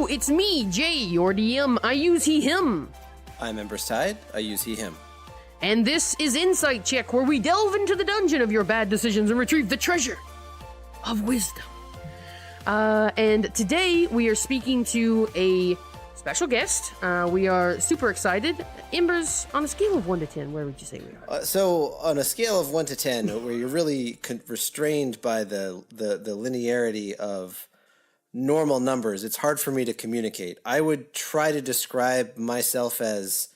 it's me, Jay, your DM. I use he, him. I'm Embers Tide. I use he, him. And this is Insight Check, where we delve into the dungeon of your bad decisions and retrieve the treasure of wisdom. And today we are speaking to a special guest. We are super excited. Embers, on a scale of 1 to 10, where would you say we are? So on a scale of 1 to 10, where you're really restrained by the linearity of normal numbers, it's hard for me to communicate. I would try to describe myself as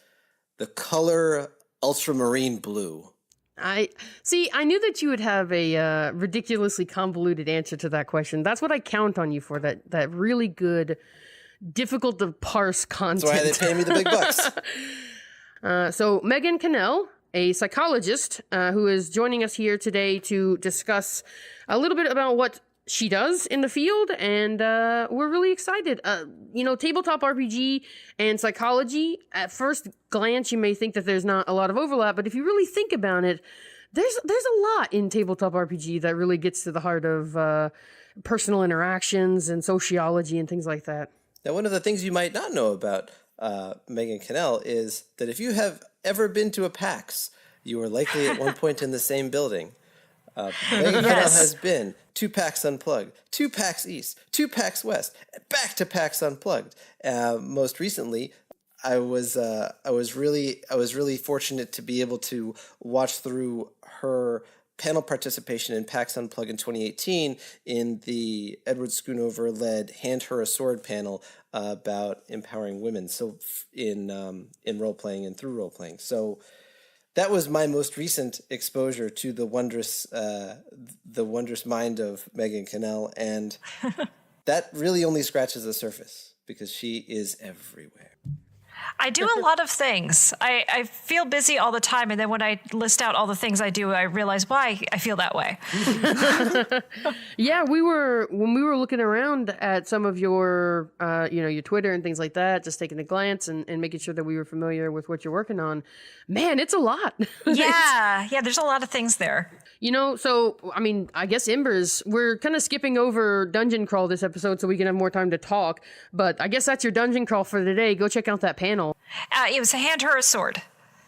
the color ultramarine blue. I knew that you would have a ridiculously convoluted answer to that question. That's what I count on you for, that really good, difficult to parse content. That's why they pay me the big bucks. So Megan Connell, a psychologist who is joining us here today to discuss a little bit about what she does in the field, and we're really excited. Tabletop RPG and psychology, at first glance, you may think that there's not a lot of overlap, but if you really think about it, there's a lot in tabletop RPG that really gets to the heart of personal interactions and sociology and things like that. Now, one of the things you might not know about Megan Connell is that if you have ever been to a PAX, you were likely at one point in the same building. Megan Connell has been to PAX Unplugged, to PAX East, to PAX West, back to PAX Unplugged. Most recently, I was really fortunate to be able to watch through her panel participation in PAX Unplugged in 2018 in the Edward Schoonover-led Hand Her a Sword panel about empowering women. So in role-playing and through role-playing. So that was my most recent exposure to the wondrous mind of Megan Connell, and that really only scratches the surface because she is everywhere. I do a lot of things. I feel busy all the time, and then when I list out all the things I do, I realize why I feel that way. Yeah, when we were looking around at some of your, your Twitter and things like that, just taking a glance and making sure that we were familiar with what you're working on. Man, it's a lot. Yeah, there's a lot of things there. I guess Embers, we're kind of skipping over Dungeon Crawl this episode so we can have more time to talk, but I guess that's your Dungeon Crawl for today. Go check out that panel. It was a Hand Her a Sword.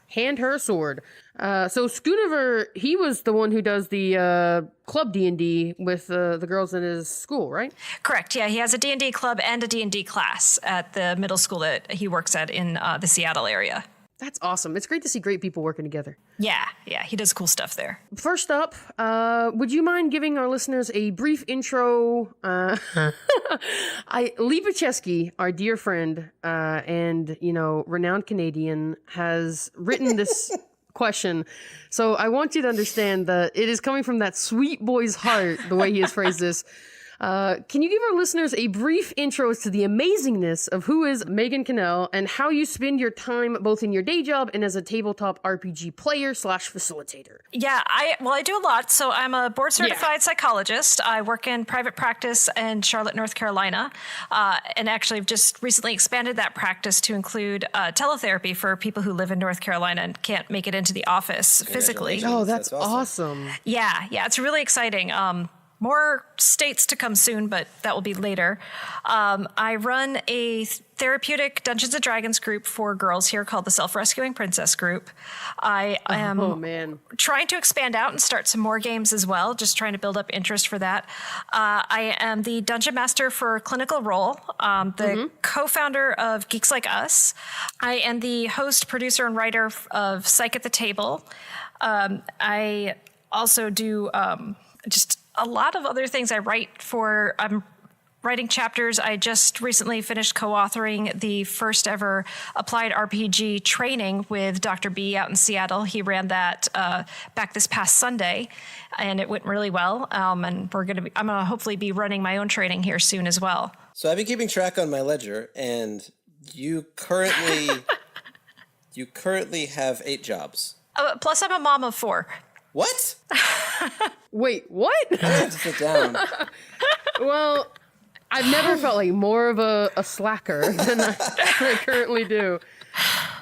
Hand Her a Sword. So Schoonover, he was the one who does the club D&D with the girls in his school, right? Correct, yeah. He has a D&D club and a D&D class at the middle school that he works at in the Seattle area. That's awesome. It's great to see great people working together. Yeah, he does cool stuff there. First up, would you mind giving our listeners a brief intro? Lee Pacheski, our dear friend and, renowned Canadian, has written this question. So I want you to understand that it is coming from that sweet boy's heart, the way he has phrased this. Can you give our listeners a brief intro as to the amazingness of who is Megan Connell and how you spend your time both in your day job and as a tabletop RPG player / facilitator? Yeah, I do a lot. So I'm a board certified psychologist. I work in private practice in Charlotte, North Carolina, and actually have just recently expanded that practice to include teletherapy for people who live in North Carolina and can't make it into the office physically. Oh, that's awesome. Yeah, it's really exciting. More states to come soon, but that will be later. I run a therapeutic Dungeons & Dragons group for girls here called the Self-Rescuing Princess Group. I am trying to expand out and start some more games as well, just trying to build up interest for that. I am the Dungeon Master for Clinical Role, the co-founder of Geeks Like Us. I am the host, producer, and writer of Psych at the Table. I also do just a lot of other things. I'm writing chapters. I just recently finished co-authoring the first ever applied RPG training with Dr. B out in Seattle. He ran that back this past Sunday, and it went really well. And I'm gonna hopefully be running my own training here soon as well. So I've been keeping track on my ledger, and you currently have 8 jobs. Plus, I'm a mom of 4. What? Wait, what? I have to sit down. Well, I've never felt like more of a slacker than I currently do.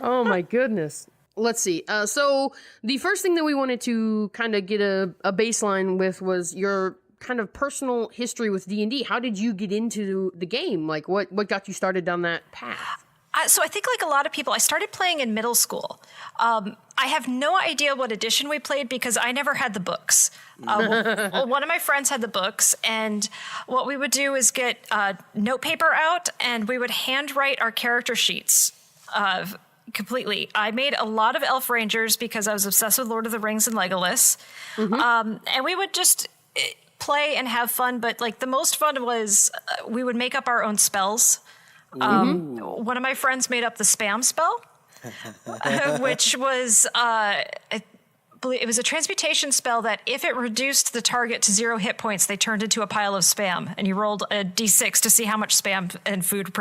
Oh my goodness. Let's see. So the first thing that we wanted to kind of get a baseline with was your kind of personal history with D&D. How did you get into the game? Like, what got you started down that path? So I think like a lot of people, I started playing in middle school. I have no idea what edition we played because I never had the books. One of my friends had the books, and what we would do is get notepaper out, and we would handwrite our character sheets completely. I made a lot of elf rangers because I was obsessed with Lord of the Rings and Legolas. And we would just play and have fun, but like the most fun was we would make up our own spells. One of my friends made up the spam spell, which was it was a transmutation spell that if it reduced the target to 0 hit points, they turned into a pile of spam, and you rolled a d6 to see how much spam and food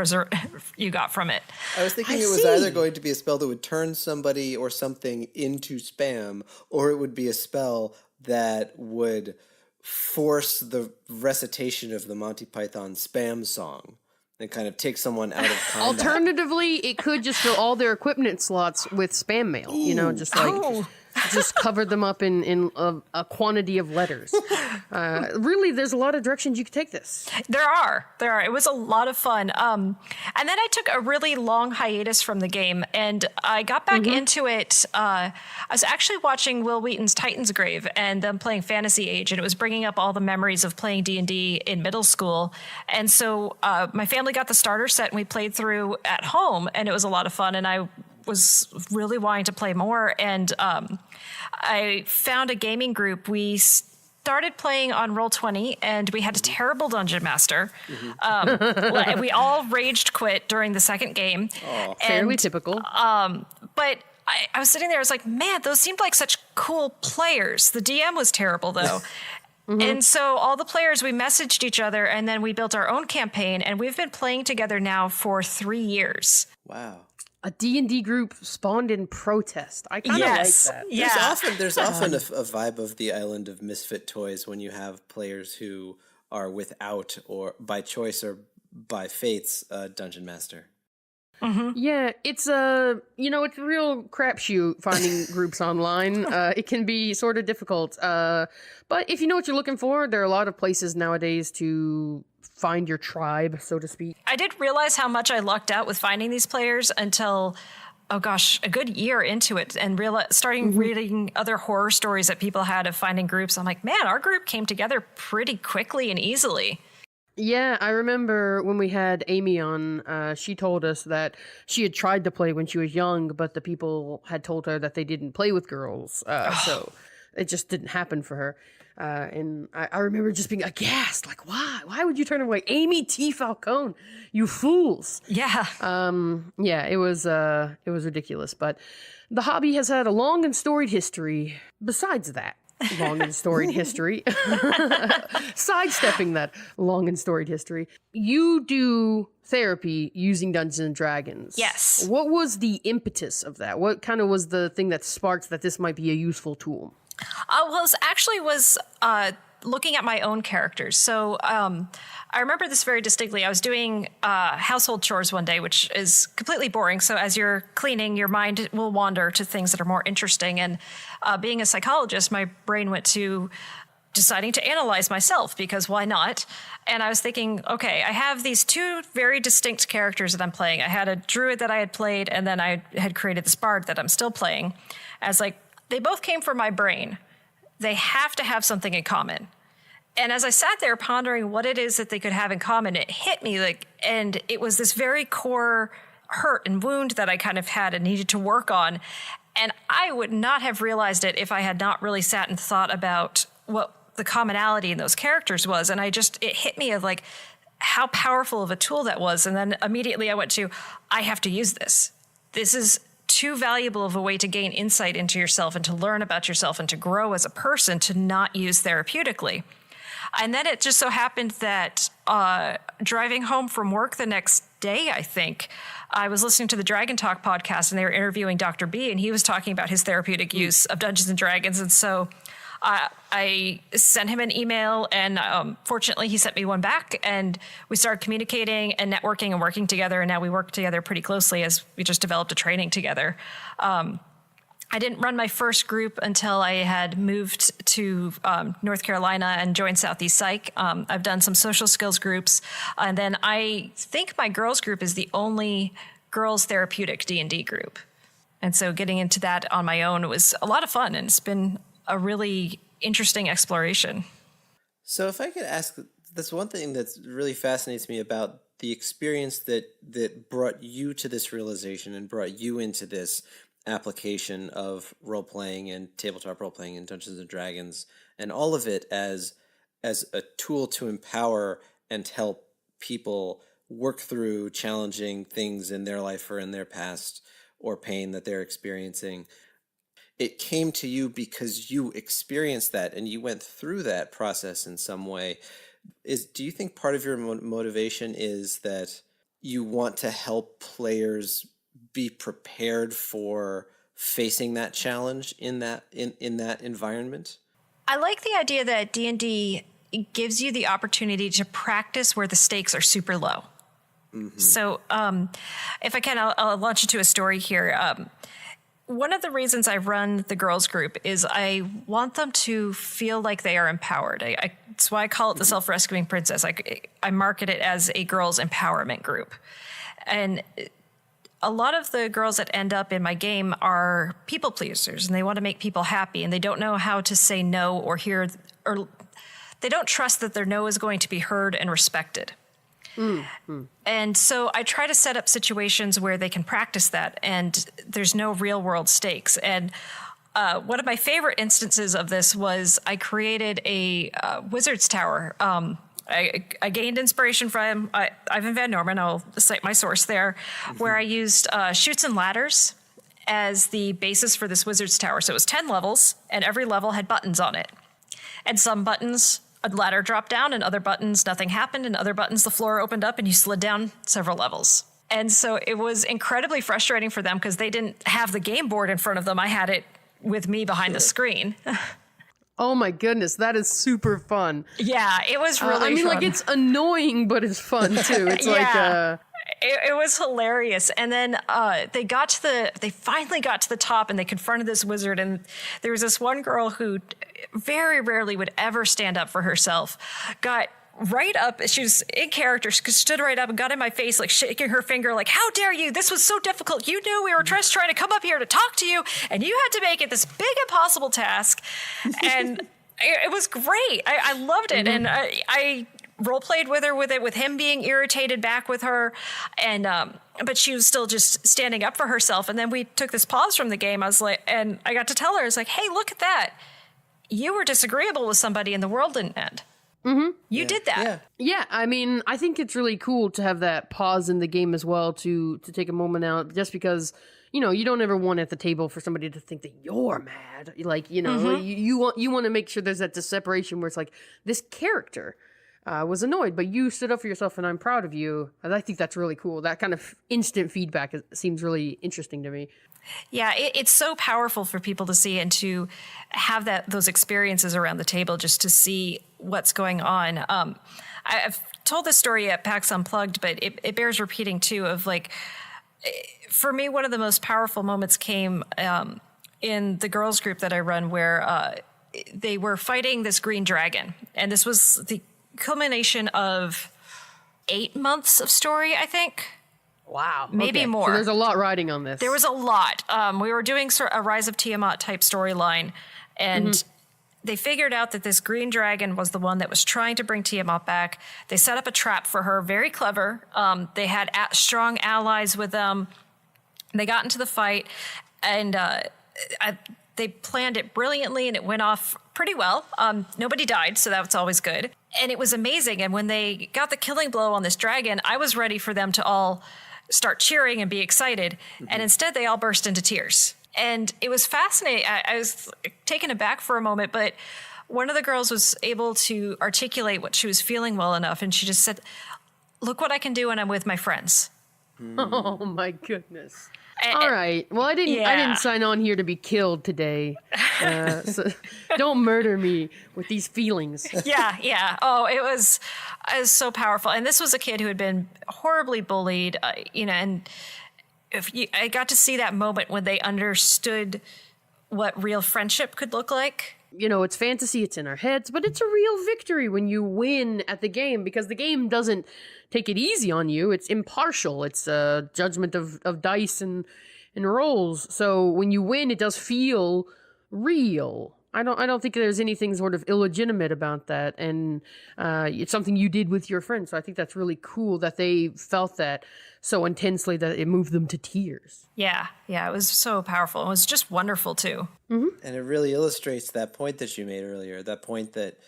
you got from it. I was thinking it was either going to be a spell that would turn somebody or something into spam, or it would be a spell that would force the recitation of the Monty Python spam song. And kind of take someone out of combat. Alternatively, it could just fill all their equipment slots with spam mail. Just like just cover them up in a quantity of letters. Really, there's a lot of directions you could take this. There are. It was a lot of fun. And then I took a really long hiatus from the game, and I got back into it. I was actually watching Will Wheaton's Titan's Grave and them playing Fantasy Age, and it was bringing up all the memories of playing D&D in middle school. And so my family got the starter set, and we played through at home, and it was a lot of fun, and I was really wanting to play more. And I found a gaming group. We started playing on Roll20, and we had a terrible dungeon master. We all raged quit during the second game. Fairly typical. But I was sitting there, I was like, man, those seemed like such cool players. The DM was terrible, though. And so all the players, we messaged each other, and then we built our own campaign, and we've been playing together now for 3 years. Wow. A D&D group spawned in protest. I kind of like that. Yeah. There's often a vibe of the island of misfit toys when you have players who are without, or by choice or by fate's, dungeon master. Yeah, it's it's a real crapshoot finding groups online. It can be sort of difficult. But if you know what you're looking for, there are a lot of places nowadays to find your tribe, so to speak. I did realize how much I lucked out with finding these players until, a good year into it, and starting reading other horror stories that people had of finding groups. I'm like, man, our group came together pretty quickly and easily. Yeah, I remember when we had Amy on, she told us that she had tried to play when she was young, but the people had told her that they didn't play with girls, so it just didn't happen for her. And I remember just being aghast, like, why? Why would you turn away Amy T. Falcone? You fools! Yeah. Yeah, it was ridiculous. But the hobby has had a long and storied history. Besides that long and storied history, sidestepping that long and storied history, you do therapy using Dungeons and Dragons. Yes. What was the impetus of that? What kind of was the thing that sparked that this might be a useful tool? Looking at my own characters. So I remember this very distinctly. I was doing household chores one day, which is completely boring. So as you're cleaning, your mind will wander to things that are more interesting. And being a psychologist, my brain went to deciding to analyze myself, because why not? And I was thinking, okay, I have these two very distinct characters that I'm playing. I had a druid that I had played, and then I had created this bard that I'm still playing. As like, they both came from my brain. They have to have something in common. And as I sat there pondering what it is that they could have in common, it hit me and it was this very core hurt and wound that I kind of had and needed to work on. And I would not have realized it if I had not really sat and thought about what the commonality in those characters was. And it hit me of like how powerful of a tool that was. And then immediately I went to, I have to use this. This is too valuable of a way to gain insight into yourself and to learn about yourself and to grow as a person to not use therapeutically. And then it just so happened that driving home from work the next day, I think, I was listening to the Dragon Talk podcast, and they were interviewing Dr. B, and he was talking about his therapeutic use of Dungeons and Dragons. And so I sent him an email, and fortunately he sent me one back, and we started communicating and networking and working together. And now we work together pretty closely as we just developed a training together. I didn't run my first group until I had moved to North Carolina and joined Southeast Psych. I've done some social skills groups. And then I think my girls group is the only girls therapeutic D&D group. And so getting into that on my own was a lot of fun. And it's been a really interesting exploration. So if I could ask, that's one thing that really fascinates me about the experience that brought you to this realization and brought you into this application of role-playing and tabletop role-playing and Dungeons and Dragons, and all of it as a tool to empower and help people work through challenging things in their life or in their past or pain that they're experiencing. It came to you because you experienced that and you went through that process in some way. Do you think part of your motivation is that you want to help players be prepared for facing that challenge in that environment? I like the idea that D&D gives you the opportunity to practice where the stakes are super low. Mm-hmm. So if I can, I'll launch into a story here. One of the reasons I run the girls group is I want them to feel like they are empowered. That's why I call it the Self-Rescuing Princess. I market it as a girls empowerment group. And a lot of the girls that end up in my game are people pleasers, and they want to make people happy, and they don't know how to say no or they don't trust that their no is going to be heard and respected. Mm-hmm. And so I try to set up situations where they can practice that, and there's no real world stakes. And one of my favorite instances of this was I created a wizard's tower. I gained inspiration from Ivan Van Norman, I'll cite my source there, where I used chutes and ladders as the basis for this wizard's tower. So it was 10 levels, and every level had buttons on it. And some buttons, a ladder dropped down, and other buttons, nothing happened, and other buttons, the floor opened up, and you slid down several levels. And so it was incredibly frustrating for them because they didn't have the game board in front of them. I had it with me behind the screen. Oh my goodness, that is super fun. Yeah, it was really fun. Like, it's annoying, but it's fun too. It's It was hilarious. And then they finally got to the top, and they confronted this wizard. And there was this one girl who very rarely would ever stand up for herself, got right up. She was in character, stood right up and got in my face, like shaking her finger, like, how dare you? This was so difficult. You knew we were just trying to come up here to talk to you, and you had to make it this big, impossible task. And it was great. I loved it. Mm-hmm. And I role played with her with him being irritated back with her. And, but she was still just standing up for herself. And then we took this pause from the game. And I got to tell her, I was like, hey, look at that. You were disagreeable with somebody and the world didn't end. Mm-hmm. You did that. Yeah, I mean, I think it's really cool to have that pause in the game as well, to take a moment out, just because, you don't ever want at the table for somebody to think that you're mad. Like, mm-hmm. you want to make sure there's that separation where it's like, this character was annoyed, but you stood up for yourself, and I'm proud of you. And I think that's really cool. That kind of instant feedback seems really interesting to me. Yeah, it's so powerful for people to see and to have those experiences around the table, just to see what's going on. I've told this story at PAX Unplugged, but it bears repeating too, of like, for me, one of the most powerful moments came in the girls group that I run, where they were fighting this green dragon. And this was the culmination of 8 months of story, I think. Wow. Maybe okay. more. So there's a lot riding on this. There was a lot. We were doing sort of a Rise of Tiamat type storyline, and they figured out that this green dragon was the one that was trying to bring Tiamat back. They set up a trap for her, very clever. They had strong allies with them. They got into the fight, and they planned it brilliantly, and it went off pretty well. Nobody died, so that's always good. And it was amazing. And when they got the killing blow on this dragon, I was ready for them to all start cheering and be excited. Mm-hmm. And instead, they all burst into tears. And it was fascinating. I was taken aback for a moment, but one of the girls was able to articulate what she was feeling well enough. And she just said, look what I can do when I'm with my friends. Oh, my goodness. All right. Well, I didn't sign on here to be killed today. So don't murder me with these feelings. Yeah. Oh, it was so powerful. And this was a kid who had been horribly bullied, and I got to see that moment when they understood what real friendship could look like. You know, it's fantasy, it's in our heads, but it's a real victory when you win at the game, because the game doesn't take it easy on you. It's impartial. It's a judgment of dice and rolls. So when you win, it does feel real. I don't think there's anything sort of illegitimate about that, and it's something you did with your friends. So I think that's really cool that they felt that so intensely that it moved them to tears. Yeah, it was so powerful. It was just wonderful too. Mm-hmm. And it really illustrates that point that you made earlier. That point that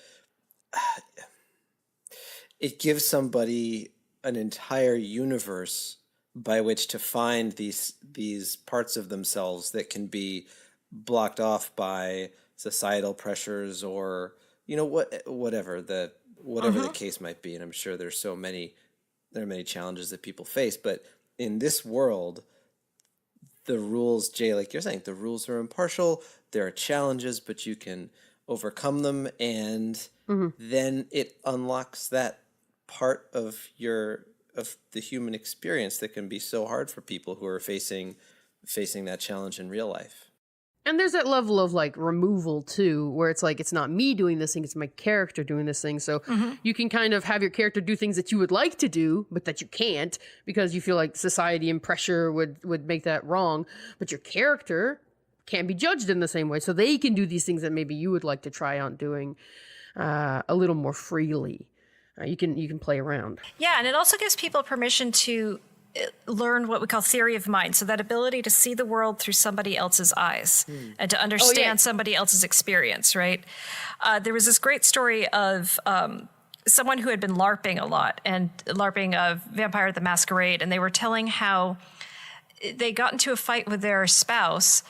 it gives somebody an entire universe by which to find these parts of themselves that can be blocked off by societal pressures, or whatever the case might be. And I'm sure there are many challenges that people face, but in this world, the rules, Jay, like you're saying, the rules are impartial. There are challenges, but you can overcome them, and then it unlocks that part of the human experience that can be so hard for people who are facing that challenge in real life. And there's that level of like removal too, where it's like, it's not me doing this thing, it's my character doing this thing. So you can kind of have your character do things that you would like to do, but that you can't because you feel like society and pressure would make that wrong. But your character can't be judged in the same way. So they can do these things that maybe you would like to try out doing a little more freely. You can play around. Yeah, and it also gives people permission to learn what we call theory of mind. So that ability to see the world through somebody else's eyes and to understand somebody else's experience, right? There was this great story of someone who had been LARPing a lot and LARPing Vampire the Masquerade. And they were telling how they got into a fight with their spouse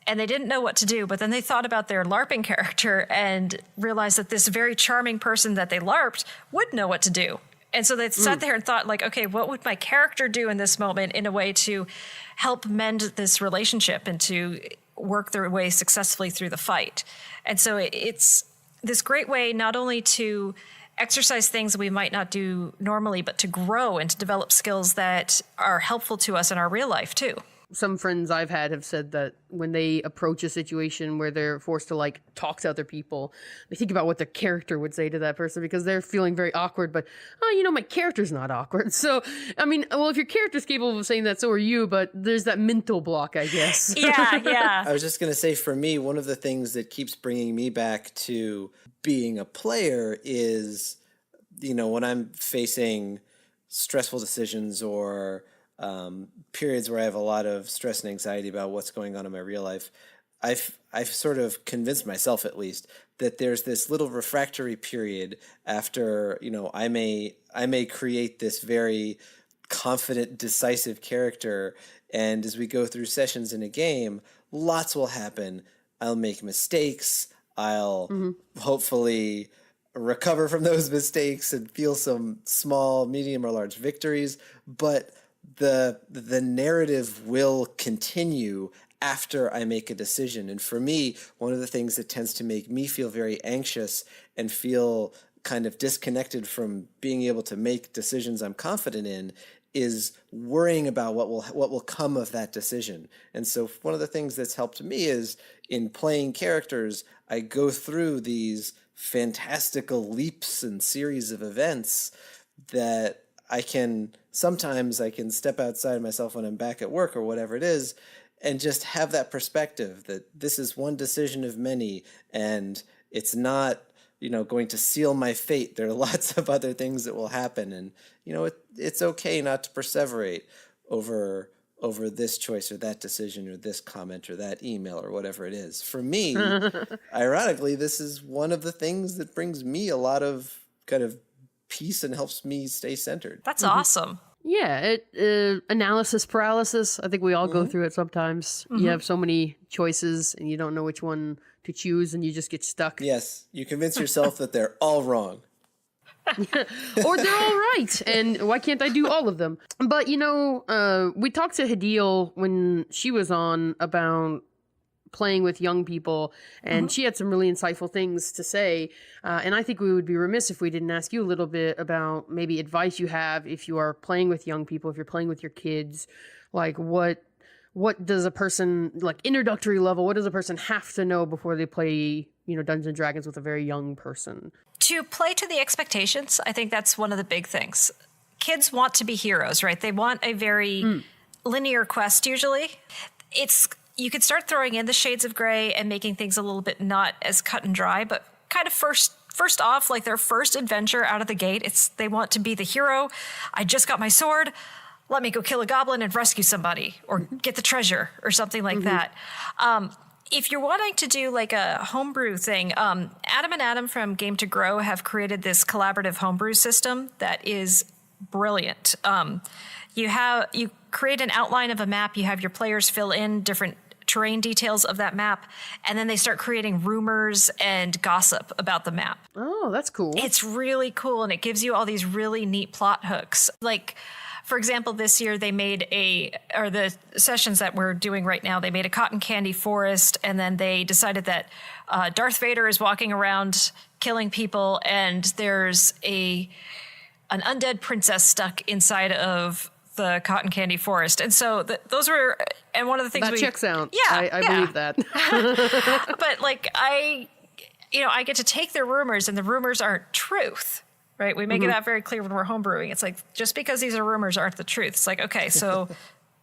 and they didn't know what to do, but then they thought about their LARPing character and realized that this very charming person that they LARPed would know what to do. And so they sat there and thought, like, okay, what would my character do in this moment in a way to help mend this relationship and to work their way successfully through the fight? And so it's this great way not only to exercise things we might not do normally, but to grow and to develop skills that are helpful to us in our real life, too. Some friends I've had have said that when they approach a situation where they're forced to like talk to other people, they think about what their character would say to that person because they're feeling very awkward, but my character's not awkward. So, I mean, well, if your character's capable of saying that, so are you, but there's that mental block, I guess. Yeah. I was just going to say, for me, one of the things that keeps bringing me back to being a player is, when I'm facing stressful decisions or periods where I have a lot of stress and anxiety about what's going on in my real life, I've sort of convinced myself, at least, that there's this little refractory period after, I may create this very confident, decisive character, and as we go through sessions in a game, lots will happen. I'll make mistakes. I'll hopefully recover from those mistakes and feel some small, medium, or large victories, but the narrative will continue after I make a decision. And for me, one of the things that tends to make me feel very anxious and feel kind of disconnected from being able to make decisions I'm confident in is worrying about what will come of that decision. And so one of the things that's helped me is in playing characters, I go through these fantastical leaps and series of events that sometimes I can step outside myself when I'm back at work or whatever it is, and just have that perspective that this is one decision of many, and it's not, going to seal my fate. There are lots of other things that will happen, and, it's okay not to perseverate over this choice or that decision or this comment or that email or whatever it is. For me, ironically, this is one of the things that brings me a lot of kind of peace and helps me stay centered. That's awesome. Yeah, analysis paralysis. I think we all go through it sometimes. You have so many choices and you don't know which one to choose and you just get stuck. Yes, you convince yourself that they're all wrong. Or they're all right, and why can't I do all of them? But, we talked to Hadil when she was on about playing with young people, and she had some really insightful things to say. And I think we would be remiss if we didn't ask you a little bit about maybe advice you have if you are playing with young people, if you're playing with your kids, like what what does a person, like introductory level, what does a person have to know before they play, Dungeons and Dragons with a very young person? To play to the expectations, I think that's one of the big things. Kids want to be heroes, right? They want a very linear quest usually. You could start throwing in the shades of gray and making things a little bit not as cut and dry, but kind of first off, like their first adventure out of the gate, they want to be the hero. I just got my sword. Let me go kill a goblin and rescue somebody or get the treasure or something like that. If you're wanting to do like a homebrew thing, Adam and Adam from Game to Grow have created this collaborative homebrew system that is brilliant. You create an outline of a map. You have your players fill in different terrain details of that map, and then they start creating rumors and gossip about the map. Oh, that's cool. It's really cool, and it gives you all these really neat plot hooks. Like, for example, this year they made the sessions that we're doing right now, they made a cotton candy forest, and then they decided that Darth Vader is walking around killing people, and there's an undead princess stuck inside of the cotton candy forest. And so those were, and one of the things that checks out. Yeah, I believe that. But like I get to take their rumors, and the rumors aren't truth, right? We make that very clear when we're homebrewing. It's like, just because these are rumors aren't the truth. It's like, okay, so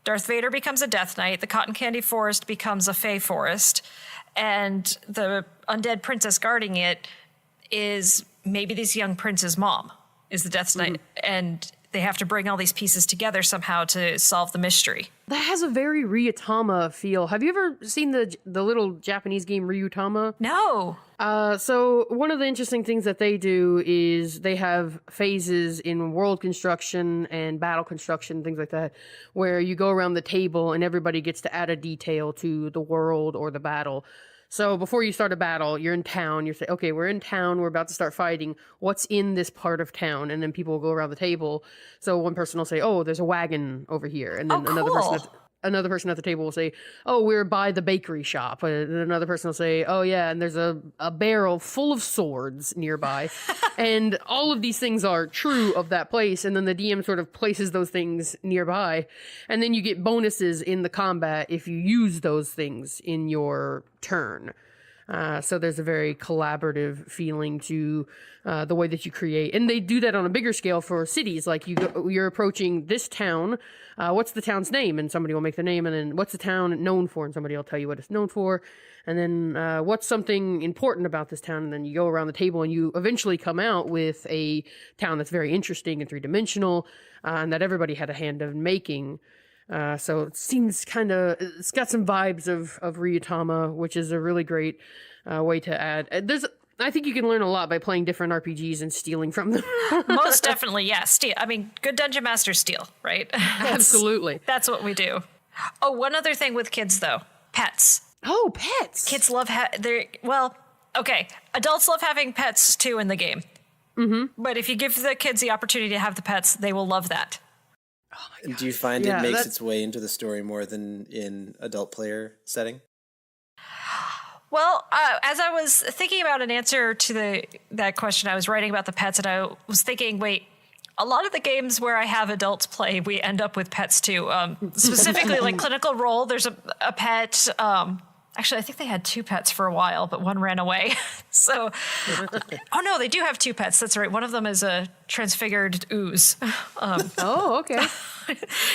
Darth Vader becomes a Death Knight, the cotton candy forest becomes a Fey forest, and the undead princess guarding it is maybe this young prince's mom is the Death Knight, and they have to bring all these pieces together somehow to solve the mystery. That has a very Ryutama feel. Have you ever seen the little Japanese game Ryutama? No. So one of the interesting things that they do is they have phases in world construction and battle construction, things like that, where you go around the table and everybody gets to add a detail to the world or the battle. So before you start a battle, you're in town, you say, okay, we're in town, we're about to start fighting. What's in this part of town? And then people will go around the table. So one person will say, oh, there's a wagon over here. And then another person at the table will say, oh, we're by the bakery shop. And another person will say, oh, yeah, and there's a barrel full of swords nearby. And all of these things are true of that place. And then the DM sort of places those things nearby. And then you get bonuses in the combat if you use those things in your turn. So there's a very collaborative feeling to the way that you create. And they do that on a bigger scale for cities. Like you're approaching this town. What's the town's name? And somebody will make the name. And then what's the town known for? And somebody will tell you what it's known for. And then what's something important about this town? And then you go around the table and you eventually come out with a town that's very interesting and three-dimensional and that everybody had a hand in making. So it seems it's got some vibes of Ryutama, which is a really great way to add. I think you can learn a lot by playing different RPGs and stealing from them. Most definitely, yes. Steal. I mean, good dungeon masters steal, right? Absolutely. That's what we do. Oh, one other thing with kids, though. Pets. Oh, pets. Kids love okay. Adults love having pets, too, in the game. Mm-hmm. But if you give the kids the opportunity to have the pets, they will love that. Oh my gosh. Do you find it makes its way into the story more than in adult player setting? Well, as I was thinking about an answer to that question, I was writing about the pets, and I was thinking, wait, a lot of the games where I have adults play, we end up with pets too. Specifically, like Clinical Role, there's a pet. Actually, I think they had 2 pets for a while, but one ran away. So, oh no, they do have 2 pets. That's right. One of them is a transfigured ooze. Oh, okay.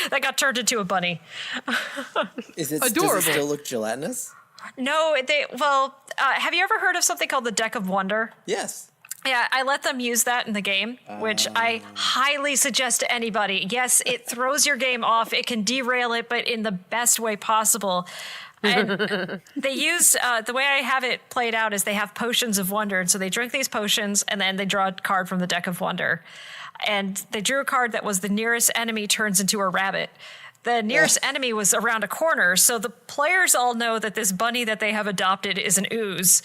That got turned into a bunny. Is it adorable? Does it still look gelatinous? No, have you ever heard of something called the Deck of Wonder? Yes. Yeah, I let them use that in the game, which I highly suggest to anybody. Yes, it throws your game off. It can derail it, but in the best way possible. And they use, the way I have it played out is they have potions of wonder. And so they drink these potions and then they draw a card from the Deck of Wonder. And they drew a card that was the nearest enemy turns into a rabbit. The nearest enemy was around a corner, so the players all know that this bunny that they have adopted is an ooze,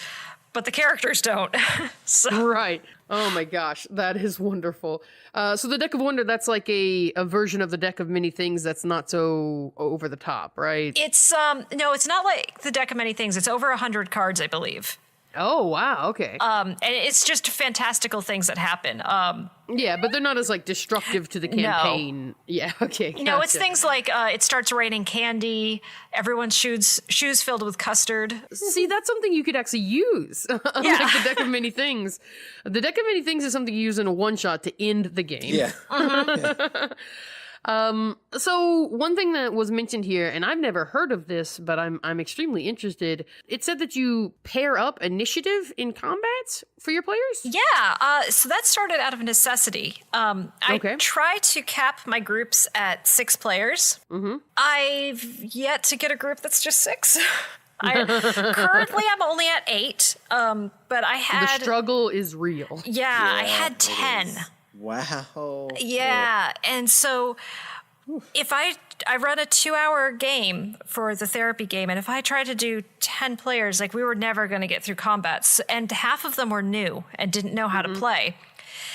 but the characters don't. So. Right. Oh my gosh, that is wonderful. So the Deck of Wonder, that's like a version of the Deck of Many Things that's not so over the top, right? It's, no, it's not like the Deck of Many Things. It's over 100 cards, I believe. Oh, wow. Okay. And it's just fantastical things that happen. Yeah, but they're not as like destructive to the campaign. Yeah, okay. You know, it's gotcha. things like it starts raining candy, everyone's shoes filled with custard. See, that's something you could actually use. Unlike the Deck of Many Things. The Deck of Many Things is something you use in a one-shot to end the game. Yeah. So one thing that was mentioned here, and I've never heard of this, but I'm extremely interested. It said that you pair up initiative in combat for your players? Yeah, so that started out of necessity. I try to cap my groups at 6 players. Mm-hmm. I've yet to get a group that's just 6. Currently, I'm only at 8, but I had... The struggle is real. Yeah, I had 10. Wow. Yeah, and so if I run a 2-hour game for the therapy game, and if I tried to do 10 players, like we were never going to get through combats, and half of them were new and didn't know how to play.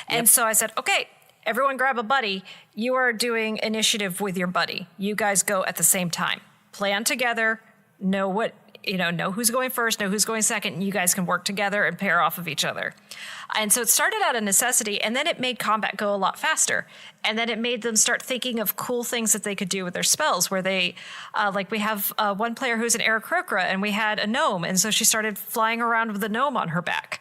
And so I said, okay, everyone grab a buddy. You are doing initiative with your buddy. You guys go at the same time. Plan together, know who's going first, know who's going second, and you guys can work together and pair off of each other. And so it started out of necessity, and then it made combat go a lot faster. And then it made them start thinking of cool things that they could do with their spells, where they, like we have one player who's an Aarakocra, and we had a gnome, and so she started flying around with a gnome on her back.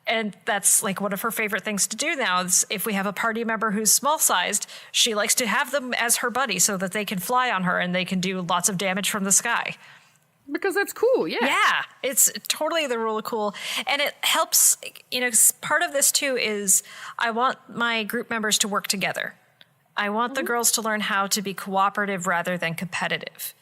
And that's like one of her favorite things to do now is if we have a party member who's small-sized, she likes to have them as her buddy so that they can fly on her and they can do lots of damage from the sky. Because that's cool, yeah. Yeah, it's totally the rule of cool. And it helps, part of this too is I want my group members to work together. I want the girls to learn how to be cooperative rather than competitive.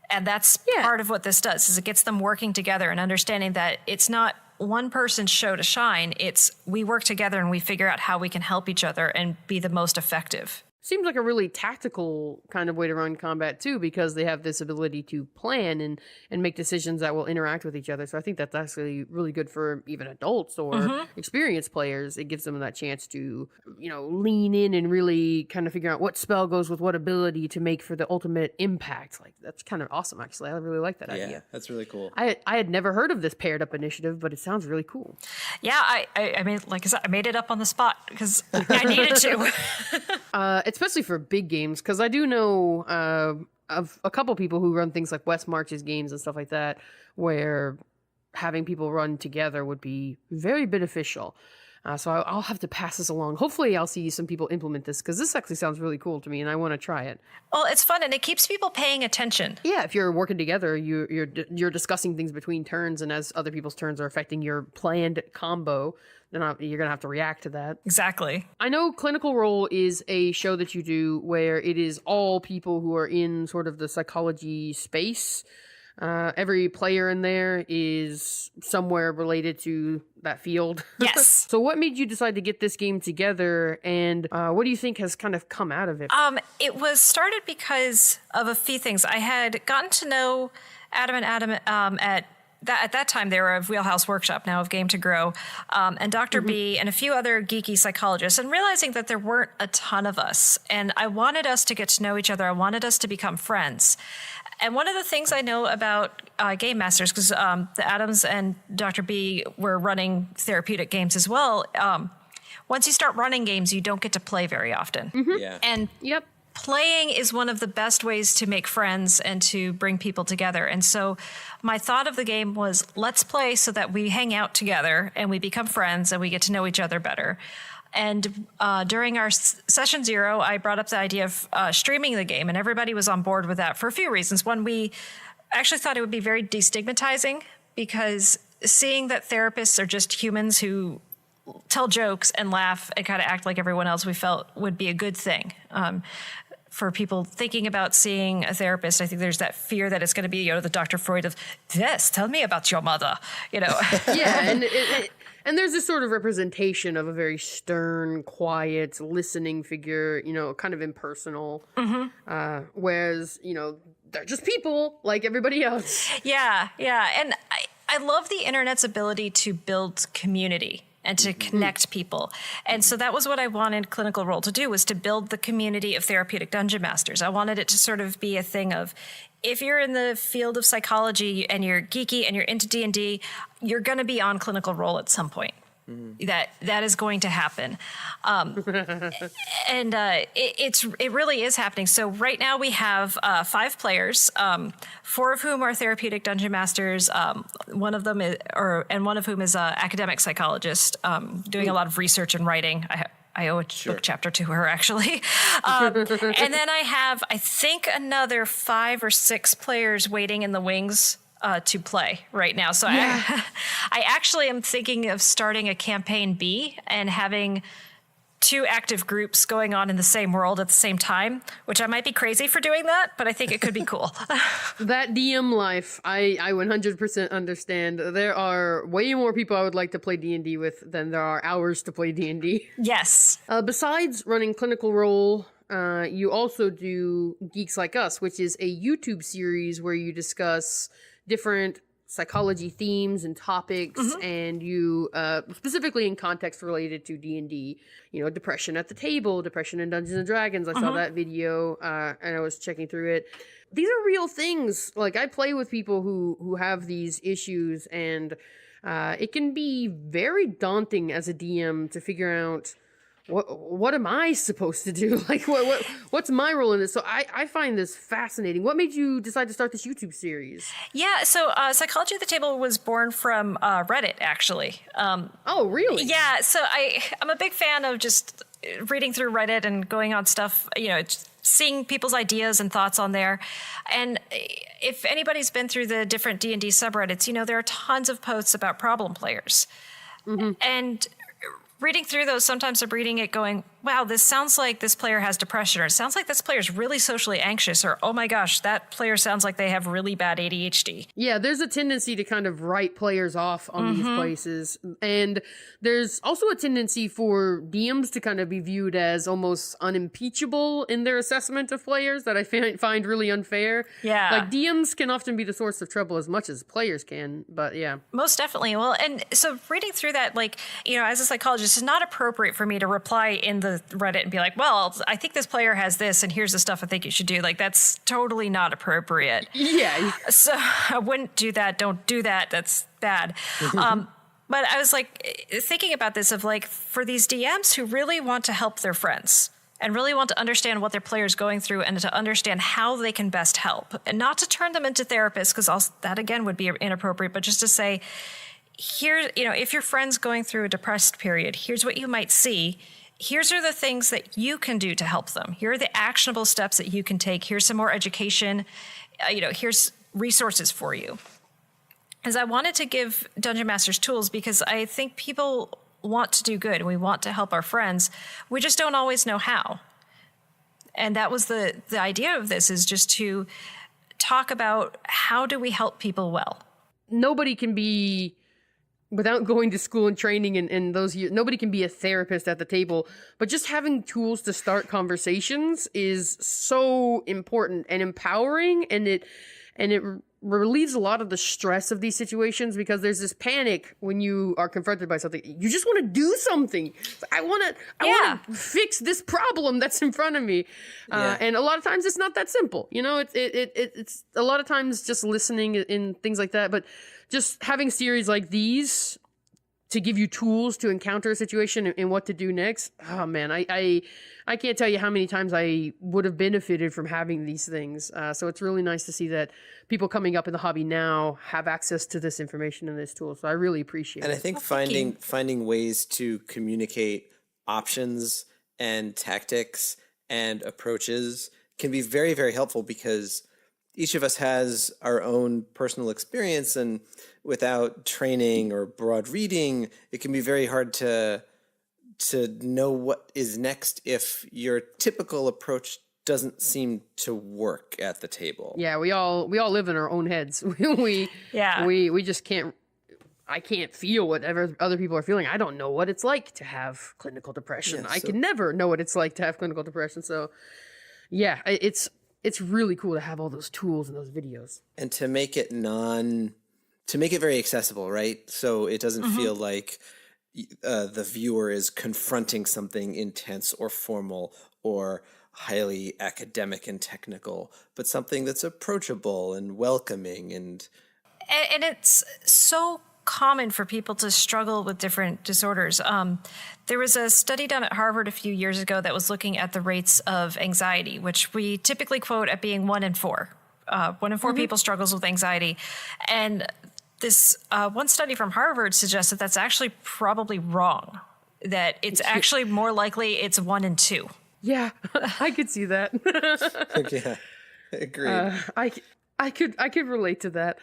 And that's part of what this does, is it gets them working together and understanding that it's not one person's show to shine. It's we work together and we figure out how we can help each other and be the most effective. Seems like a really tactical kind of way to run combat too, because they have this ability to plan and make decisions that will interact with each other. So I think that's actually really good for even adults or experienced players. It gives them that chance to, lean in and really kind of figure out what spell goes with what ability to make for the ultimate impact. Like that's kind of awesome, actually. I really like that idea. Yeah, that's really cool. I had never heard of this paired up initiative, but it sounds really cool. Yeah, I mean, like I said, I made it up on the spot because I needed to. Especially for big games, because I do know of a couple people who run things like West Marches games and stuff like that, where having people run together would be very beneficial. So I'll have to pass this along. Hopefully I'll see some people implement this, because this actually sounds really cool to me, and I want to try it. Well, it's fun, and it keeps people paying attention. Yeah, if you're working together, you're discussing things between turns, and as other people's turns are affecting your planned combo, then you're going to have to react to that. Exactly. I know Clinical Role is a show that you do where it is all people who are in sort of the psychology space. Every player in there is somewhere related to that field. Yes. So what made you decide to get this game together, and what do you think has kind of come out of it? It was started because of a few things. I had gotten to know Adam and Adam at that time, they were of Wheelhouse Workshop, now of Game to Grow, and Dr. B and a few other geeky psychologists, and realizing that there weren't a ton of us. And I wanted us to get to know each other. I wanted us to become friends. And one of the things I know about game masters, because the Adams and Dr. B were running therapeutic games as well, once you start running games, you don't get to play very often. Yeah. And playing is one of the best ways to make friends and to bring people together. And so my thought of the game was, let's play so that we hang out together and we become friends and we get to know each other better. And during our session 0, I brought up the idea of streaming the game, and everybody was on board with that for a few reasons. One, we actually thought it would be very destigmatizing, because seeing that therapists are just humans who tell jokes and laugh and kind of act like everyone else, we felt would be a good thing. For people thinking about seeing a therapist, I think there's that fear that it's going to be, the Dr. Freud of, yes, tell me about your mother, Yeah, and there's this sort of representation of a very stern, quiet, listening figure, kind of impersonal. Whereas, they're just people like everybody else. Yeah. And I love the internet's ability to build community and to connect people. And so that was what I wanted Clinical Role to do, was to build the community of therapeutic dungeon masters. I wanted it to sort of be a thing of, if you're in the field of psychology and you're geeky and you're into D&D, you're going to be on Clinical Role at some point. That is going to happen, and it really is happening. So right now we have 5 players, 4 of whom are therapeutic dungeon masters. One of them one of whom is an academic psychologist, doing a lot of research and writing. I owe a book chapter to her, actually. And then I have, I think, another 5 or 6 players waiting in the wings to play right now. So I actually am thinking of starting a campaign B and having 2 active groups going on in the same world at the same time, which I might be crazy for doing that, but I think it could be cool. That DM life, I 100% understand. There are way more people I would like to play D&D with than there are hours to play D&D. Yes. Besides running Clinical Role, you also do Geeks Like Us, which is a YouTube series where you discuss different psychology themes and topics, and you specifically in context related to D&D, depression at the table, depression in Dungeons and Dragons. I saw that video and I was checking through it. These are real things. Like, I play with people who have these issues, and it can be very daunting as a DM to figure out what am I supposed to do? Like, what's my role in this? So I find this fascinating. What made you decide to start this YouTube series? Yeah, so Psychology at the Table was born from Reddit, actually. Oh, really? Yeah, so I'm a big fan of just reading through Reddit and going on stuff, seeing people's ideas and thoughts on there. And if anybody's been through the different D&D subreddits, there are tons of posts about problem players. And reading through those, sometimes I'm reading it going, wow, this sounds like this player has depression, or it sounds like this player is really socially anxious, or, oh my gosh, that player sounds like they have really bad ADHD. Yeah, there's a tendency to kind of write players off on these places. And there's also a tendency for DMs to kind of be viewed as almost unimpeachable in their assessment of players that I find really unfair. Yeah. Like, DMs can often be the source of trouble as much as players can, but yeah. Most definitely. Well, and so reading through that, as a psychologist, it's not appropriate for me to reply in the Reddit and be like, well, I think this player has this, and here's the stuff I think you should do. Like, that's totally not appropriate. Yeah. So I wouldn't do that. Don't do that. That's bad. But I was thinking about this of for these DMs who really want to help their friends and really want to understand what their player's going through and to understand how they can best help, and not to turn them into therapists, because that again would be inappropriate, but just to say, here, if your friend's going through a depressed period, here's what you might see. Here's are the things that you can do to help them. Here are the actionable steps that you can take. Here's some more education. Here's resources for you. As I wanted to give Dungeon Masters tools, because I think people want to do good and we want to help our friends. We just don't always know how. And that was the idea of this, is just to talk about how do we help people well. Nobody can be, without going to school and training in those years, nobody can be a therapist at the table, but just having tools to start conversations is so important and empowering, and it relieves a lot of the stress of these situations, because there's this panic when you are confronted by something. You just want to do something. I want to fix this problem that's in front of me. And a lot of times it's not that simple. It's a lot of times just listening and things like that, but just having series like these to give you tools to encounter a situation and what to do next. Oh man, I can't tell you how many times I would have benefited from having these things. So it's really nice to see that people coming up in the hobby now have access to this information and this tool. So I really appreciate it. And I think finding ways to communicate options and tactics and approaches can be very, very helpful, because each of us has our own personal experience, and without training or broad reading, it can be very hard to know what is next if your typical approach doesn't seem to work at the table. Yeah, we all live in our own heads. we just can't. I can't feel whatever other people are feeling. I don't know what it's like to have clinical depression. I can never know what it's like to have clinical depression. So, yeah, it's really cool to have all those tools and those videos. And to make it very accessible, right? So it doesn't feel like the viewer is confronting something intense or formal or highly academic and technical, but something that's approachable and welcoming. And it's so common for people to struggle with different disorders. There was a study done at Harvard a few years ago that was looking at the rates of anxiety, which we typically quote at being 1 in 4. 1 in 4 people struggles with anxiety. And this one study from Harvard suggests that that's actually probably wrong, that it's actually more likely it's 1 in 2. Yeah, I could see that. yeah, agreed. I could relate to that.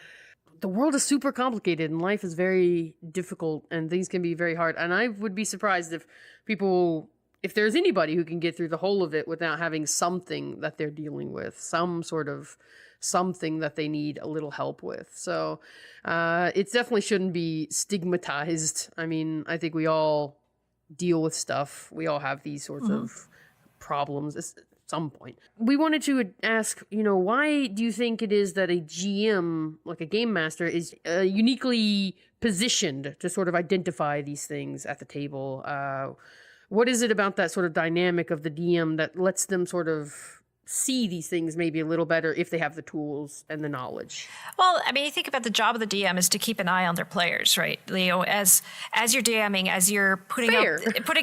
The world is super complicated and life is very difficult and things can be very hard. And I would be surprised if there's anybody who can get through the whole of it without having something that they're dealing with, some sort of something that they need a little help with. So it definitely shouldn't be stigmatized. I mean, I think we all deal with stuff. We all have these sorts of problems at some point. We wanted to ask, why do you think it is that a GM, like a game master, is uniquely positioned to sort of identify these things at the table? What is it about that sort of dynamic of the DM that lets them sort of see these things maybe a little better if they have the tools and the knowledge? Well, I mean, you think about the job of the DM is to keep an eye on their players, right? Leo, as you're DMing, as you're putting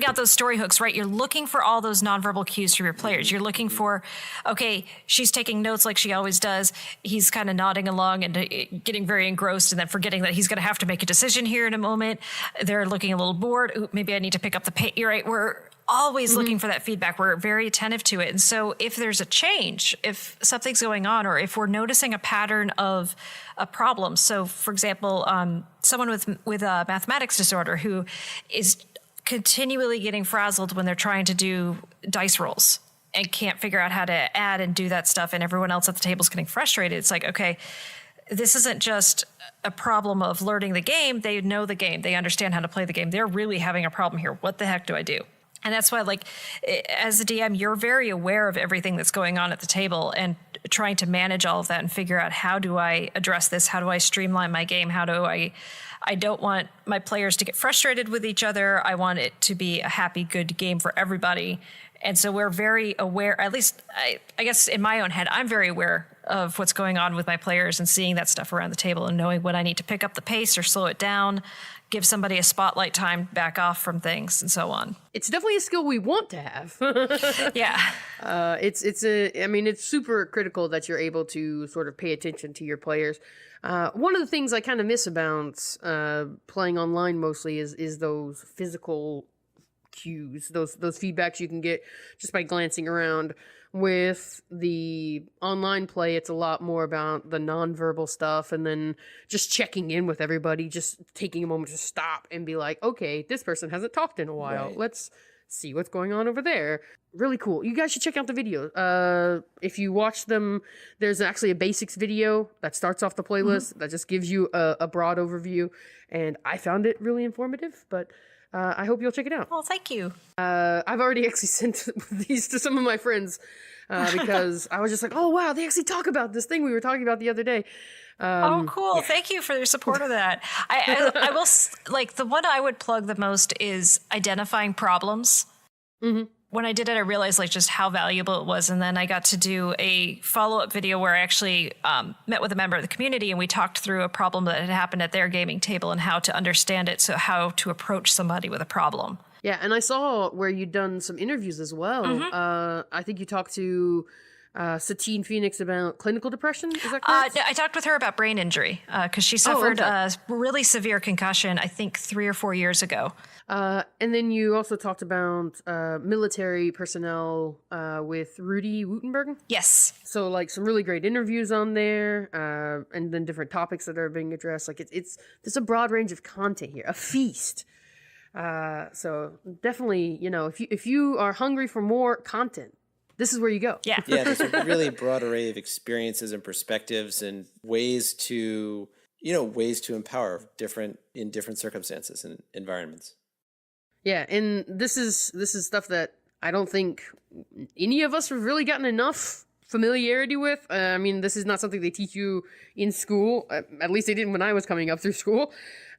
out those story hooks, right? You're looking for all those nonverbal cues from your players. You're looking for, okay, she's taking notes like she always does. He's kind of nodding along and getting very engrossed and then forgetting that he's going to have to make a decision here in a moment. They're looking a little bored. Ooh, maybe I need to pick up the pace. You're right. We're always looking for that feedback. We're very attentive to it. And so if there's a change, if something's going on, or if we're noticing a pattern of a problem. So for example, someone with a mathematics disorder who is continually getting frazzled when they're trying to do dice rolls and can't figure out how to add and do that stuff. And everyone else at the table is getting frustrated. It's like, okay, this isn't just a problem of learning the game. They know the game. They understand how to play the game. They're really having a problem here. What the heck do I do? And that's why, like, as a DM, you're very aware of everything that's going on at the table and trying to manage all of that and figure out, how do I address this? How do I streamline my game? I don't want my players to get frustrated with each other. I want it to be a happy, good game for everybody. And so we're very aware, at least I guess in my own head, I'm very aware of what's going on with my players and seeing that stuff around the table and knowing when I need to pick up the pace or slow it down, give somebody a spotlight time, back off from things, and so on. It's definitely a skill we want to have. Yeah. It's super critical that you're able to sort of pay attention to your players. One of the things I kind of miss about playing online mostly is those physical cues, those feedbacks you can get just by glancing around. With the online play, it's a lot more about the nonverbal stuff and then just checking in with everybody, just taking a moment to stop and be like, okay, this person hasn't talked in a while. Right. Let's see what's going on over there. Really cool. You guys should check out the video. If you watch them, there's actually a basics video that starts off the playlist that just gives you a broad overview. And I found it really informative, but I hope you'll check it out. Well, thank you. I've already actually sent these to some of my friends because I was just like, oh, wow, they actually talk about this thing we were talking about the other day. Oh, cool. Yeah. Thank you for your support of that. I will, like, the one I would plug the most is identifying problems. Mm-hmm. When I did it, I realized like just how valuable it was. And then I got to do a follow-up video where I actually met with a member of the community and we talked through a problem that had happened at their gaming table and how to understand it. So how to approach somebody with a problem. Yeah. And I saw where you'd done some interviews as well. Mm-hmm. I think you talked to Satine Phoenix about clinical depression. Is that correct? I talked with her about brain injury because she suffered a really severe concussion, I think 3 or 4 years ago. And then you also talked about military personnel with Rudy Woutenberg. Yes. So like some really great interviews on there, and then different topics that are being addressed. Like there's a broad range of content here, a feast. So definitely, if you are hungry for more content, this is where you go. Yeah. Yeah, there's a really broad array of experiences and perspectives and ways to empower in different circumstances and environments. Yeah, and this is stuff that I don't think any of us have really gotten enough familiarity with. This is not something they teach you in school. At least they didn't when I was coming up through school.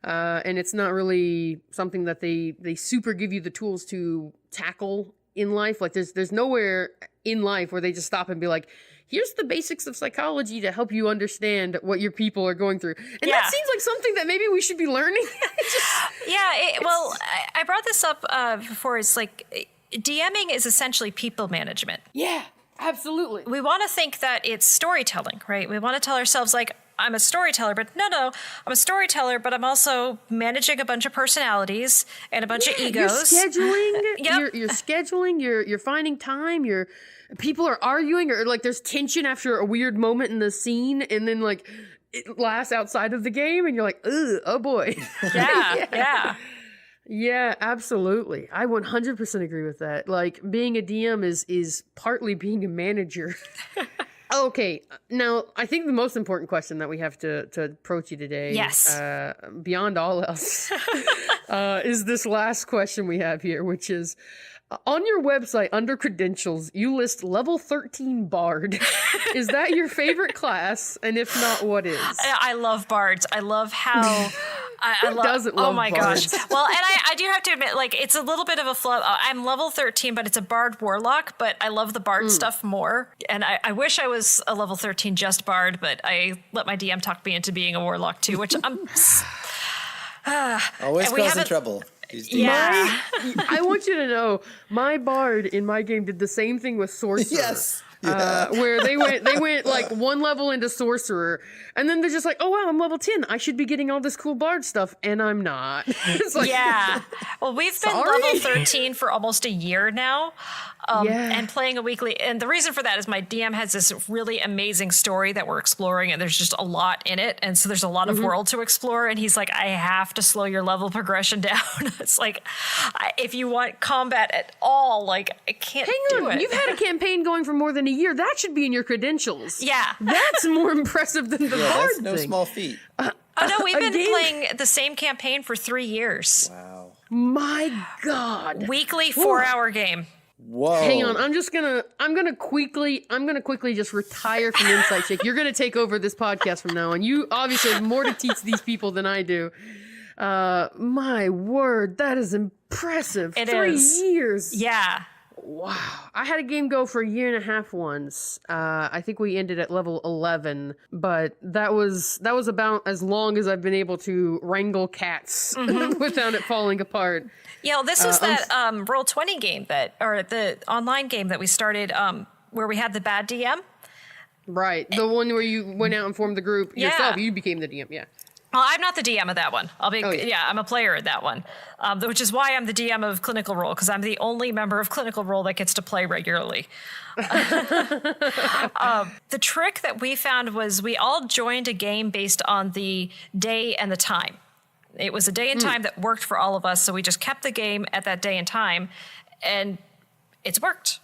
And it's not really something that they super give you the tools to tackle in life. Like there's nowhere in life where they just stop and be like, here's the basics of psychology to help you understand what your people are going through. And that seems like something that maybe we should be learning. I brought this up before. It's like DMing is essentially people management. Yeah, absolutely. We want to think that it's storytelling, right? We want to tell ourselves like, I'm a storyteller, but no, I'm a storyteller, but I'm also managing a bunch of personalities and a bunch of egos. You're scheduling. You're scheduling. You're finding time. People are arguing, or like there's tension after a weird moment in the scene, and then like it lasts outside of the game, and you're like, ugh, oh boy. Yeah, absolutely. I 100% agree with that. Like being a DM is partly being a manager. Okay, now I think the most important question that we have to approach you today, beyond all else, is this last question we have here, which is, on your website under credentials, you list level 13 Bard. Is that your favorite class? And if not, what is? I love bards. I love how... Who doesn't love Oh my bards? gosh. Well, and I do have to admit, like, it's a little bit of a flub. I'm level 13, but it's a bard warlock, but I love the bard stuff more. And I wish I was a level 13 just bard, but I let my DM talk me into being a warlock too, which I'm... Always causing trouble. Yeah. I want you to know, my bard in my game did the same thing with sorcerer. Yes. Where they went like one level into sorcerer, and then they're just like, oh wow, I'm level 10. I should be getting all this cool bard stuff, and I'm not. It's like, well, we've been level 13 for almost a year now, and playing a weekly. And the reason for that is my DM has this really amazing story that we're exploring, and there's just a lot in it, and so there's a lot of world to explore. And he's like, I have to slow your level progression down. It's like, if you want combat at all, like I can't do it. You've had a campaign going for more than a year. That should be in your credentials. Yeah. That's more impressive than the bard that's no thing. small feat. Oh no, we've been playing the same campaign for 3 years. Wow. My God. Weekly 4-hour game. Whoa. Hang on, I'm gonna quickly just retire from Insight Check. You're gonna take over this podcast from now on. You obviously have more to teach these people than I do. My word, that is impressive. It 3 is. years. Yeah. Wow. I had a game go for a year and a half once. I think we ended at level 11, but that was about as long as I've been able to wrangle cats without it falling apart. Yeah, well, this was that Roll20 game or the online game that we started where we had the bad DM. Right. The one where you went out and formed the group yourself. You became the DM, yeah. Well, I'm not the DM of that one. I'm a player in that one, which is why I'm the DM of Clinical Role, because I'm the only member of Clinical Role that gets to play regularly. The trick that we found was we all joined a game based on the day and the time. It was a day and time that worked for all of us, so we just kept the game at that day and time, and it's worked.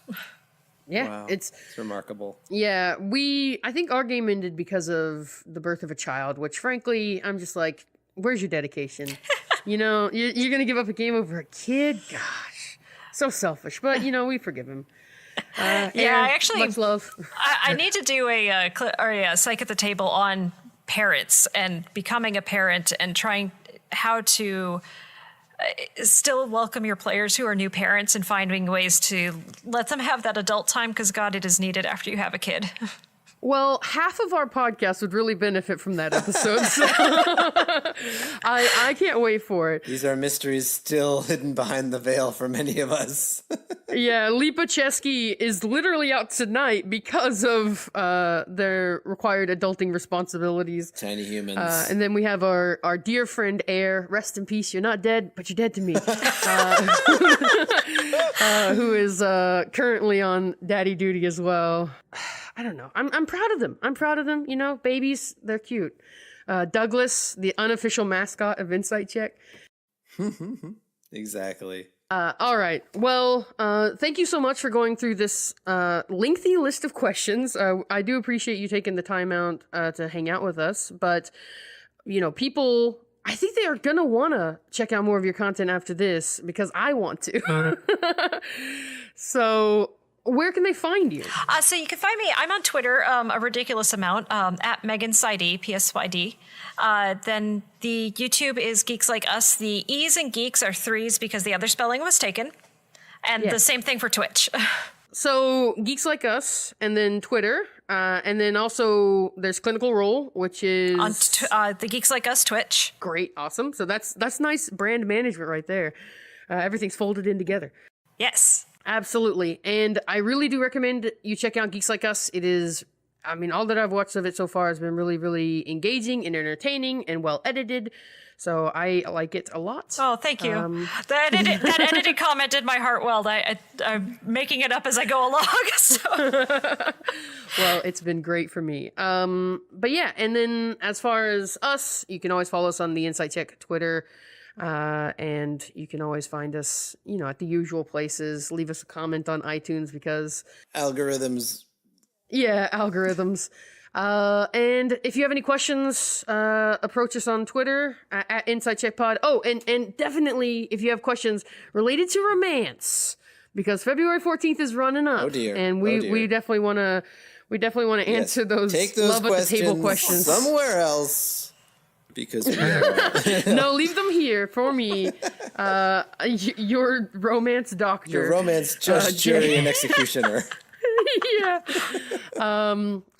Yeah, wow. It's remarkable. Yeah, I think our game ended because of the birth of a child, which frankly, I'm just like, where's your dedication? You know, you're going to give up a game over a kid? Gosh, so selfish. But, you know, we forgive him. Much love. I need to do a psych at the table on parents and becoming a parent and trying how to still welcome your players who are new parents and finding ways to let them have that adult time, because God, it is needed after you have a kid. Well, half of our podcast would really benefit from that episode. So I can't wait for it. These are mysteries still hidden behind the veil for many of us. Yeah, Lipa Chesky is literally out tonight because of their required adulting responsibilities. Tiny humans. And then we have our dear friend Air. Rest in peace. You're not dead, but you're dead to me. Who is currently on daddy duty as well. I don't know. I'm proud of them. You know, babies, they're cute. Douglas, the unofficial mascot of Insight Check. Exactly. All right. Well, thank you so much for going through this lengthy list of questions. I do appreciate you taking the time out to hang out with us. But, you know, people, I think they are going to want to check out more of your content after this, because I want to. So where can they find you? So you can find me. I'm on Twitter a ridiculous amount, at Megan Sydie, PSYD. Then the YouTube is Geeks Like Us. The E's and Geeks are 3s because the other spelling was taken. And the same thing for Twitch. So Geeks Like Us, and then Twitter, and then also there's Clinical Role, which is On the Geeks Like Us Twitch. great, awesome. So that's nice brand management right there. Everything's folded in together. Yes. Absolutely. And I really do recommend you check out Geeks Like Us. It is, I mean, all that I've watched of it so far has been really, really engaging and entertaining and well edited. So I like it a lot. Oh, thank you. That edited comment did my heart well. I'm making it up as I go along. So. Well, it's been great for me. But yeah, and then as far as us, you can always follow us on the Insight Check Twitter. And you can always find us, at the usual places. Leave us a comment on iTunes because... Algorithms. Yeah, algorithms. And if you have any questions, approach us on Twitter at Inside Check Pod. Oh, and definitely if you have questions related to romance, because February 14th is running up. Oh dear. And we definitely want to answer those, Take those love at the table questions somewhere else, because we are... No, leave them here for me. Your romance doctor. Your romance judge, jury, and executioner. Yeah.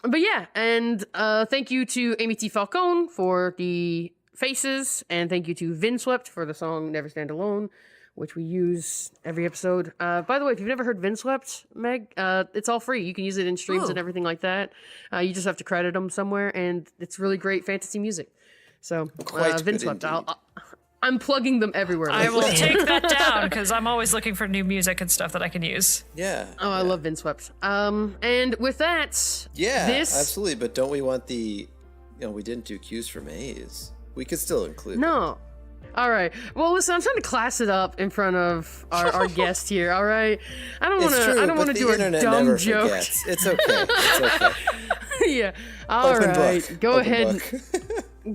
But yeah, and thank you to Amy T. Falcone for the faces, and thank you to Vinswept for the song Never Stand Alone, which we use every episode. By the way, if you've never heard Vinswept, Meg, it's all free. You can use it in streams and everything like that. You just have to credit them somewhere, and it's really great fantasy music. So, Vinswept, I'm plugging them everywhere. I will take that down because I'm always looking for new music and stuff that I can use. Yeah. Oh, I love Vinswept. And with that, absolutely. But don't we want the, we didn't do cues for Maze. We could still include No. All right. Well, listen, I'm trying to class it up in front of our guest here. All right. I don't want to do a dumb joke. Forgets. It's okay. It's okay. Yeah. All right. Book. Go ahead.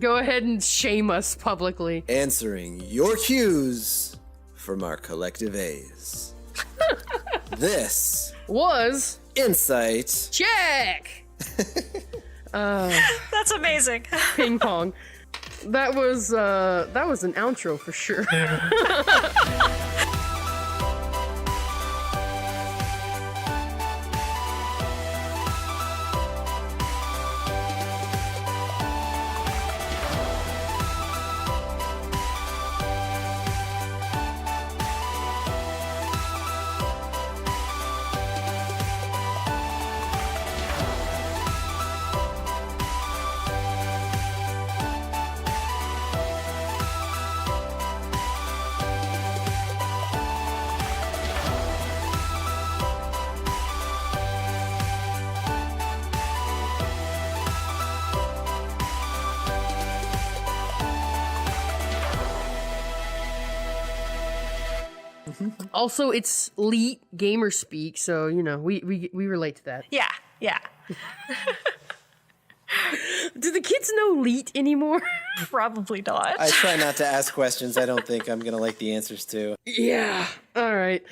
Go ahead and shame us publicly. Answering your cues from our collective A's. This was Insight Check. That's amazing. Ping pong. That was an outro for sure. Also, it's Leet gamer speak, so we relate to that. Yeah. Do the kids know Leet anymore? Probably not. I try not to ask questions I don't think I'm gonna like the answers to. Yeah. All right.